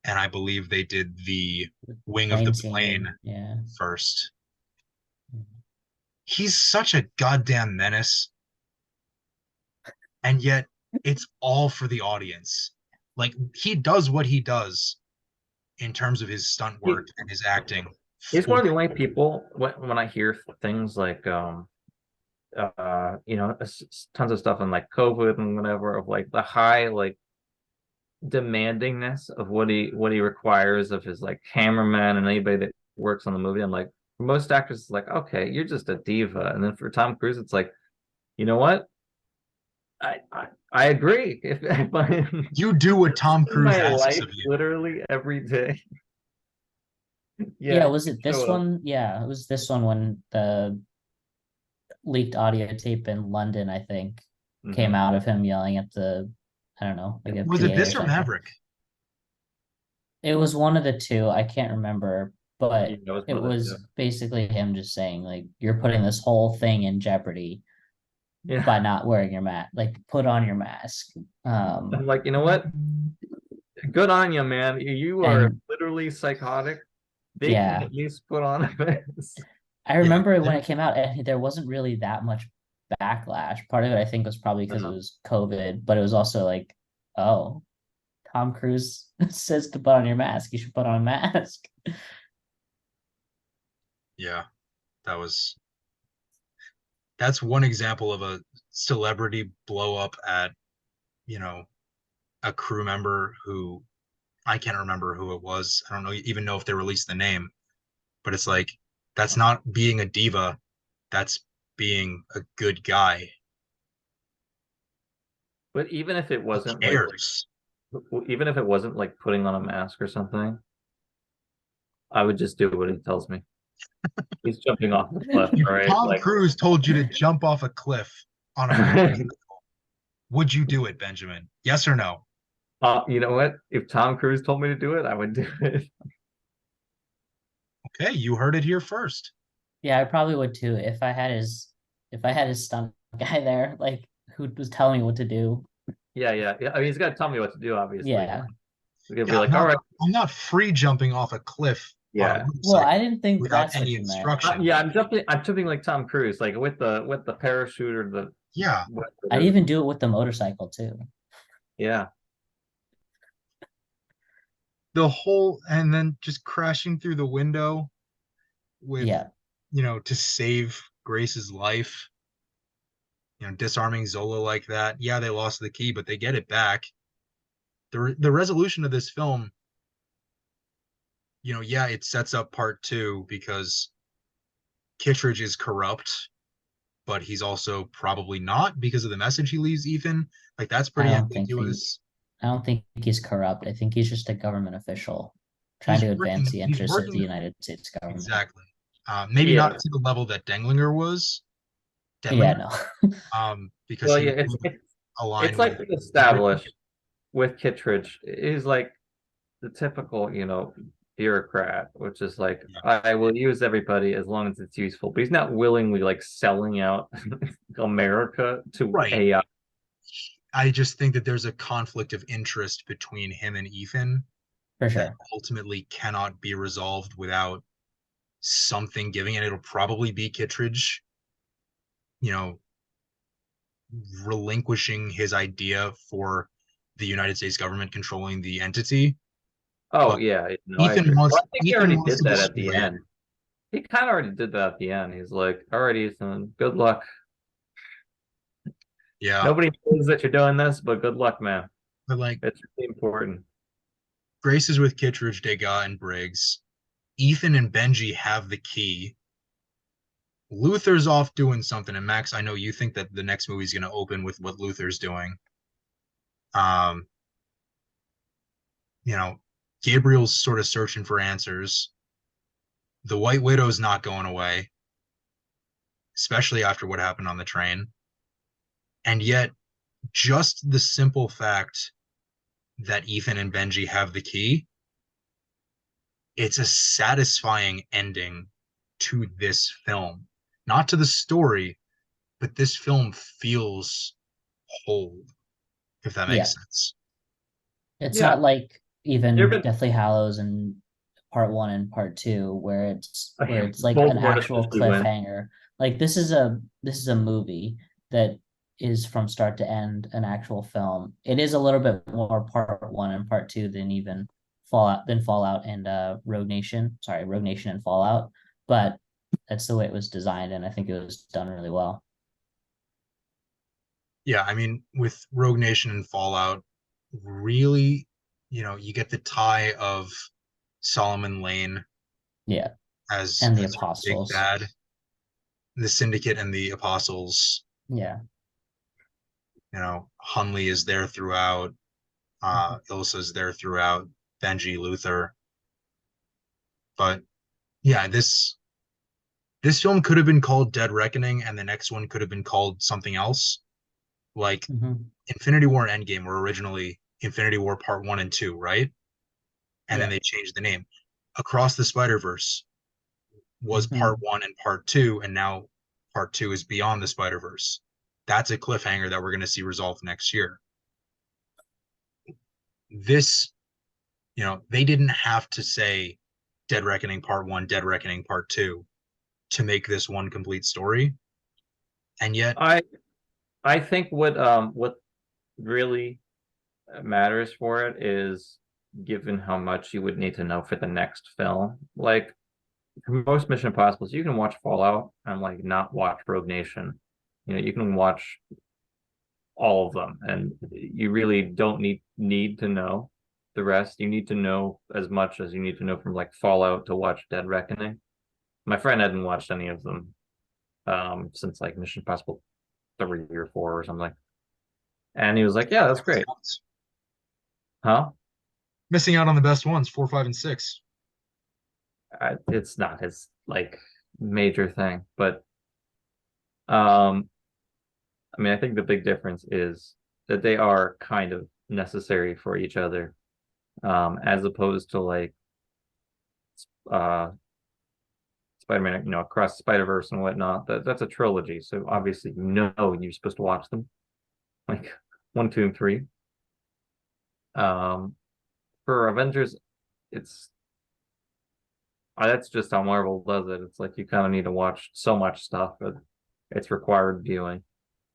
and I believe they did the wing of the plane first. He's such a goddamn menace, and yet it's all for the audience. Like, he does what he does in terms of his stunt work and his acting. He's one of the only people when I hear things like tons of stuff on like COVID and whatever of like the high like demandingness of what he requires of his like cameraman and anybody that works on the movie. I'm like, for most actors it's like, okay, you're just a diva. And then for Tom Cruise it's like, you know what? I agree. If you do what Tom Cruise asks of you literally every day. Yeah, was it this one? Yeah, it was this one when the leaked audio tape in London, I think, came out of him yelling at the, I don't know, like was it this or Maverick? It was one of the two. I can't remember, Yeah, but that was it one of the two. was basically him just saying like you're putting this whole thing in jeopardy by Yeah. not wearing your mask. Like put on your mask. I'm like, you know what? Good on you, man. You are And literally psychotic. They can yeah, at least put on a mask. I Yeah. remember when it came out, and there wasn't really that much backlash. Part of it, I think, was probably because it No. was COVID, but it was also like, oh, Tom Cruise says to put on your mask. You should put on a mask. Yeah. That's one example of a celebrity blow up at, you know, a crew member who I can't remember who it was. I don't know even know if they released the name, but it's like that's not being a diva. That's being a good guy. But even if it Who wasn't like, cares? even if it wasn't like putting on a mask or something, I would just do what he tells me. He's jumping off the cliff, If all right? Tom Like, Cruise told you to jump off a cliff on a motorcycle, would you do it, Benjamin? Yes or no? you know what? If Tom Cruise told me to do it, I would do it. Okay, you heard it here first. Yeah, I probably would too if I had his stunt guy there, like who was telling me what to do. Yeah, yeah, yeah. I mean, he's got to tell me what to do, obviously. Yeah. He's gonna be Yeah, like, all right, I'm not free jumping off a cliff on a yeah. Well, I motorcycle didn't think without that's any what you meant. instruction. Yeah, I'm jumping like Tom Cruise, like with the parachute or the Yeah, I'd even do it with the motorcycle too. yeah. the whole and then just crashing through the window with, Yeah. to save Grace's life, disarming Zola like that. Yeah, they lost the key, but they get it back. The resolution of this film, yeah, it sets up part two because Kittredge is corrupt, but he's also probably not because of the message he leaves Ethan. Like that's I pretty don't think he ambiguous. I don't think he's corrupt. I think he's just a government official trying He's to advance working. the He's interests of the working United States government. exactly. Maybe not Yeah. to the level that Denglinger was. Yeah, Denlinger, no. because Well, he yeah, was it's aligned with like established with Kittredge. He's like the typical, bureaucrat, which is like, yeah. I will use everybody as long as it's useful. But he's not willingly like selling out America to Right. AI. I just think that there's a conflict of interest between him and Ethan For that sure. ultimately cannot be resolved without something giving it. It'll probably be Kittredge, you know, relinquishing his idea for the United States government controlling the entity. Oh But yeah, no, I agree. Well, I think he Ethan already wants did to that at the destroy it. end. He kind of already did that at the end. He's like, all right, Ethan, good luck. Yeah. Nobody knows that you're doing this, but good luck, man. But like It's really important. Grace is with Kittredge, Degas, and Briggs. Ethan and Benji have the key. Luther's off doing something, and Max, I know you think that the next movie is going to open with what Luther's doing. Um, Gabriel's sort of searching for answers. The White Widow's not going away, especially after what happened on the train. And yet, just the simple fact that Ethan and Benji have the key, it's a satisfying ending to this film. Not to the story, but this film feels whole, if that Yeah. makes sense. It's Yeah, not like there even been Deathly Hallows and part one and part two where it's like both an would actual officially win. cliffhanger. Like this is a movie that is from start to end an actual film. It is a little bit more part one and part two than Fallout and Rogue Nation. Sorry, Rogue Nation and Fallout. But that's the way it was designed, and I think it was done really well. Yeah, I mean, with Rogue Nation and Fallout, really, you get the tie of Solomon Lane Yeah. as And the our big Apostles. bad, the Syndicate and the Apostles. Yeah. Hunley is there throughout. Ilsa's there throughout. Benji, Luther. But yeah, this film could have been called Dead Reckoning, and the next one could have been called something else. Like Mm-hmm. Infinity War and Endgame were originally Infinity War Part 1 and 2, right? and then Yeah. they changed the name. Across the Spider-Verse was Mhm. part 1 and part 2, and now part 2 is Beyond the Spider-Verse. That's a cliffhanger that we're going to see resolved next year. This, they didn't have to say Dead Reckoning Part 1, Dead Reckoning Part 2 to make this one complete story. And yet, I think what really matters for it is given how much you would need to know for the next film. Like for most Mission Impossibles, you can watch Fallout and like not watch Rogue Nation. You can watch all of them, and you really don't need to know the rest. You need to know as much as you need to know from like Fallout to watch Dead Reckoning. My friend hadn't watched any of them since like Mission Impossible 3 or 4 or something. And he was like, "Yeah, that's great." Huh? missing out on the best ones, 4, 5, and 6. It's not his like major thing, but um, I mean, I think the big difference is that they are kind of necessary for each other, as opposed to like uh Spider-Man, across Spider-Verse and whatnot. That's a trilogy, so obviously you're supposed to watch them, like 1, 2, and 3. Um, for Avengers, it's that's just how Marvel does it. It's like you kind of need to watch so much stuff that it's required viewing.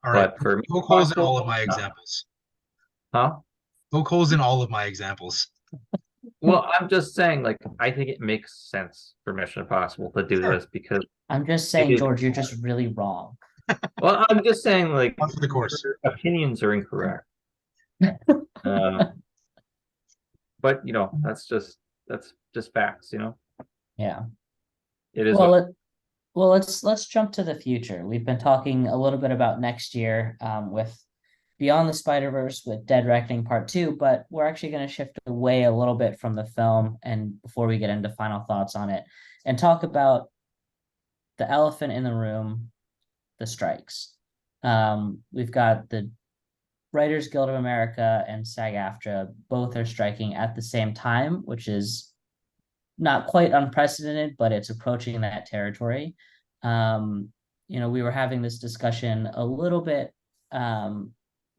All right. But for Poke holes in all Possible, of my examples. huh? Poke holes in all of my examples. Well, I'm just saying, like, I think it makes sense for Mission Impossible to do Sure. this because I'm just it saying, is. George, you're just really wrong. Well, I'm just saying, like, One for the course. your opinions are incorrect. But that's just facts. Yeah. It is Well, what. let's jump to the future. We've been talking a little bit about next year with Beyond the Spider-Verse with Dead Reckoning Part 2, but we're actually going to shift away a little bit from the film and before we get into final thoughts on it and talk about the elephant in the room, the strikes. We've got the Writers Guild of America and SAG-AFTRA both are striking at the same time, which is not quite unprecedented, but it's approaching that territory. We were having this discussion a little bit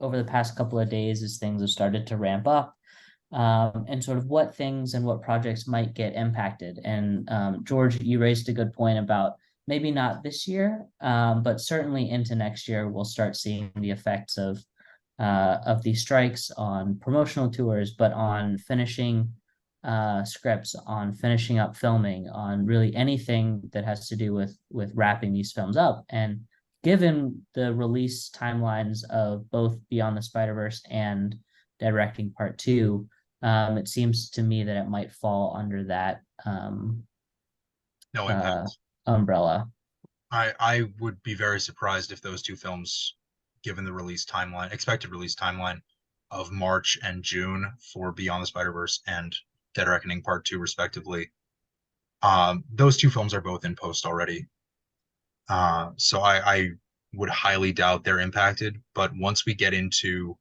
over the past couple of days as things have started to ramp up, and sort of what things and what projects might get impacted. And George, you raised a good point about maybe not this year, but certainly into next year, we'll start seeing the effects of these strikes on promotional tours, but on finishing scripts, on finishing up filming, on really anything that has to do with wrapping these films up. And given the release timelines of both Beyond the Spider-Verse and Dead Reckoning Part 2, it seems to me that it might fall under that No impact. umbrella. I would be very surprised if those two films, given the expected release timeline of March and June for Beyond the Spider-Verse and Dead Reckoning Part 2, respectively, those two films are both in post already. So I would highly doubt they're impacted. But once we get into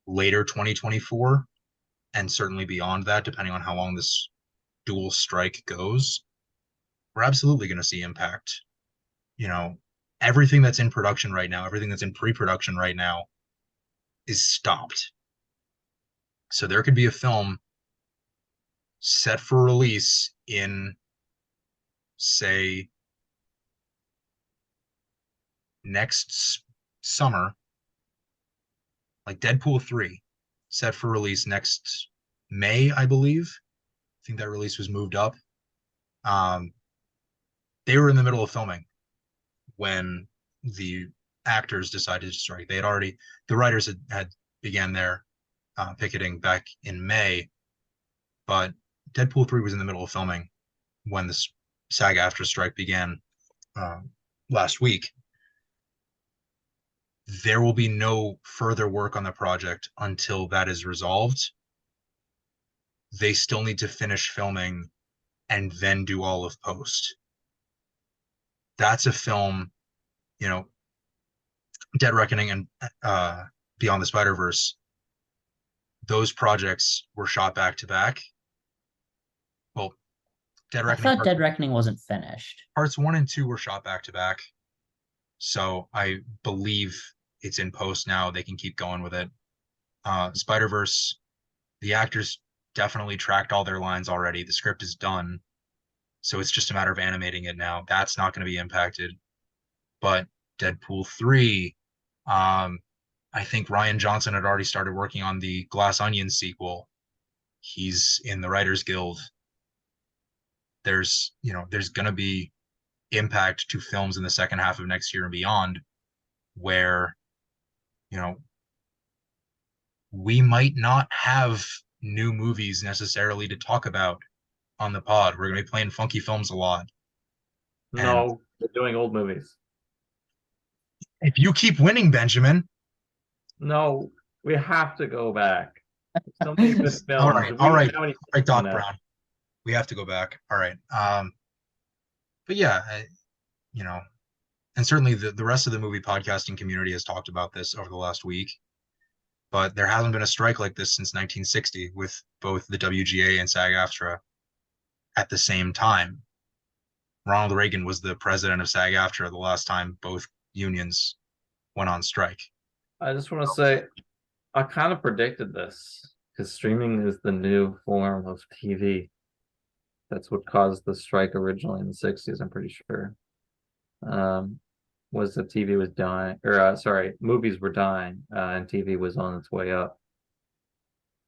later 2024, and certainly beyond that, depending on how long this dual strike goes, we're absolutely going to see impact. Everything that's in production right now, everything that's in pre-production right now is stopped. So there could be a film set for release in, say, next summer, like Deadpool 3, set for release next May, I believe. I think that release was moved up. They were in the middle of filming when the actors decided to strike. The writers had began their picketing back in May, but Deadpool 3 was in the middle of filming when the SAG-AFTRA strike began last week. There will be no further work on the project until that is resolved. They still need to finish filming and then do all of post. That's a film, Dead Reckoning and Beyond the Spider-Verse. Those projects were shot back to back, well, Dead I Reckoning thought Dead Reckoning wasn't finished. parts 1 and 2 were shot back to back. So I believe it's in post now. They can keep going with it. Spider-Verse, the actors definitely tracked all their lines already. The script is done. So it's just a matter of animating it now. That's not going to be impacted. But Deadpool 3, I think Rian Johnson had already started working on the Glass Onion sequel. He's in the Writers Guild. There's going to be impact to films in the second half of next year and beyond where, we might not have new movies necessarily to talk about on the pod. We're going to be playing funky films a lot. No, we're doing old movies. If you keep winning, Benjamin. No, we have to go back. So many good films. All right, Doc now. Brown. We have to go back. All right. But yeah, and certainly the rest of the movie podcasting community has talked about this over the last week. But there hasn't been a strike like this since 1960 with both the WGA and SAG-AFTRA at the same time. Ronald Reagan was the president of SAG-AFTRA the last time both unions went on strike. I just want to say, I kind of predicted this because streaming is the new form of TV. That's what caused the strike originally in the 60s, I'm pretty sure. Was that TV was dying, or movies were dying, and TV was on its way up.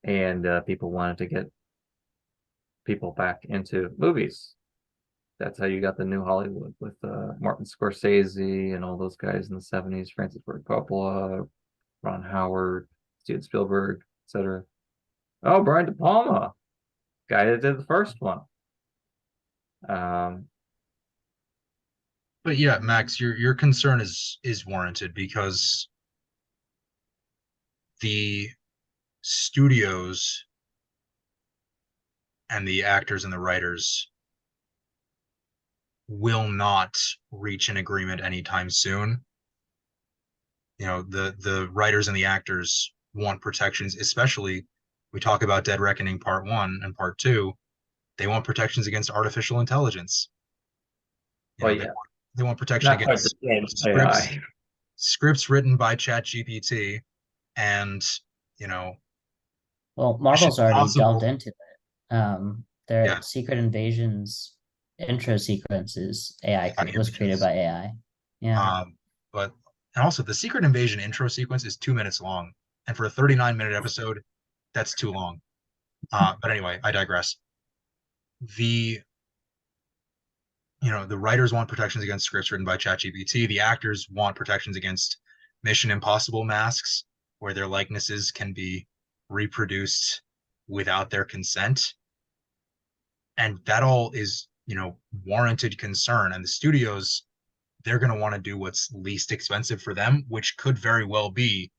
And people wanted to get people back into movies. That's how you got the new Hollywood with Martin Scorsese and all those guys in the 70s, Francis Ford Coppola, Ron Howard, Steven Spielberg, etc. Oh, Brian De Palma, guy that did the first one. But yeah, Max, your concern is warranted because the studios and the actors and the writers will not reach an agreement anytime soon. The writers and the actors want protections, especially we talk about Dead Reckoning Part 1 and Part 2. They want protections against artificial intelligence. They want protection Not against scripts written by ChatGPT, and well, Marvel's already delved possible. into it. Their Secret Invasion's intro sequences was created by AI. Yeah. And also the Secret Invasion intro sequence is 2 minutes long, and for a 39-minute episode, that's too long. But anyway, I digress. The writers want protections against scripts written by ChatGPT. The actors want protections against Mission Impossible masks, where their likenesses can be reproduced without their consent. And that all is, warranted concern. And the studios, they're going to want to do what's least expensive for them, which could very well be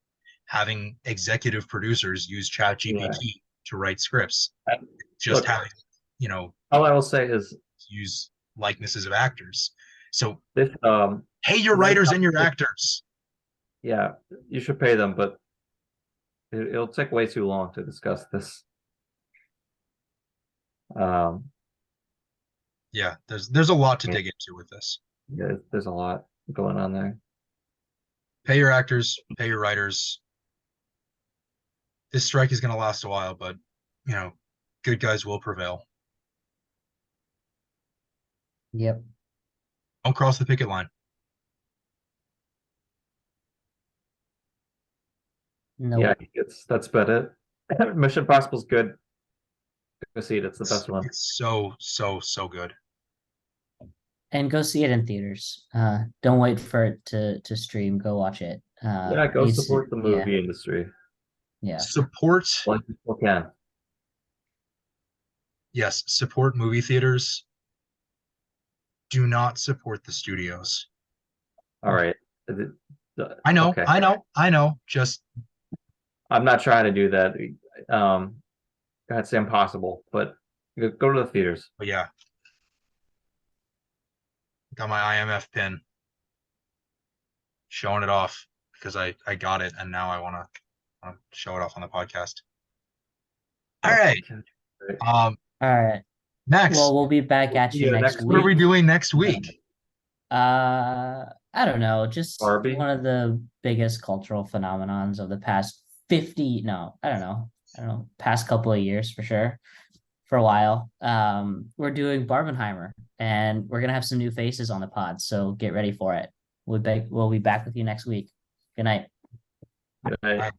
having executive producers use ChatGPT to write scripts. Just having, all I will say is use likenesses of actors. So this pay your writers and your actors. Yeah, you should pay them, but it'll take way too long to discuss this. Yeah, there's a lot to dig into with this. Yeah, there's a lot going on there. Pay your actors, pay your writers. This strike is going to last a while, but good guys will prevail. Yep. Don't cross the picket line. No. Yeah, that's about it. Mission Impossible's good. Go see it. It's the best one. It's so good. And go see it in theaters. Don't wait for it to stream. Go watch it. Go support the movie industry. Yeah. Support like people can. Yes, support movie theaters. Do not support the studios. All right. I know, okay. I know. Just I'm not trying to do that. That's impossible, but go to the theaters. But yeah. Got my IMF pin. Showing it off because I got it and now I want to show it off on the podcast. All right. All right. Next, we'll be back at you Yeah, next next what are we week. doing next week? I don't know, just Barbie? one of the biggest cultural phenomenons of the past 50, no, I don't know, past couple of years for sure, for a while. We're doing Barbenheimer, and we're gonna have some new faces on the pod, so get ready for it. We'll be back with you next week. Good night. Good night.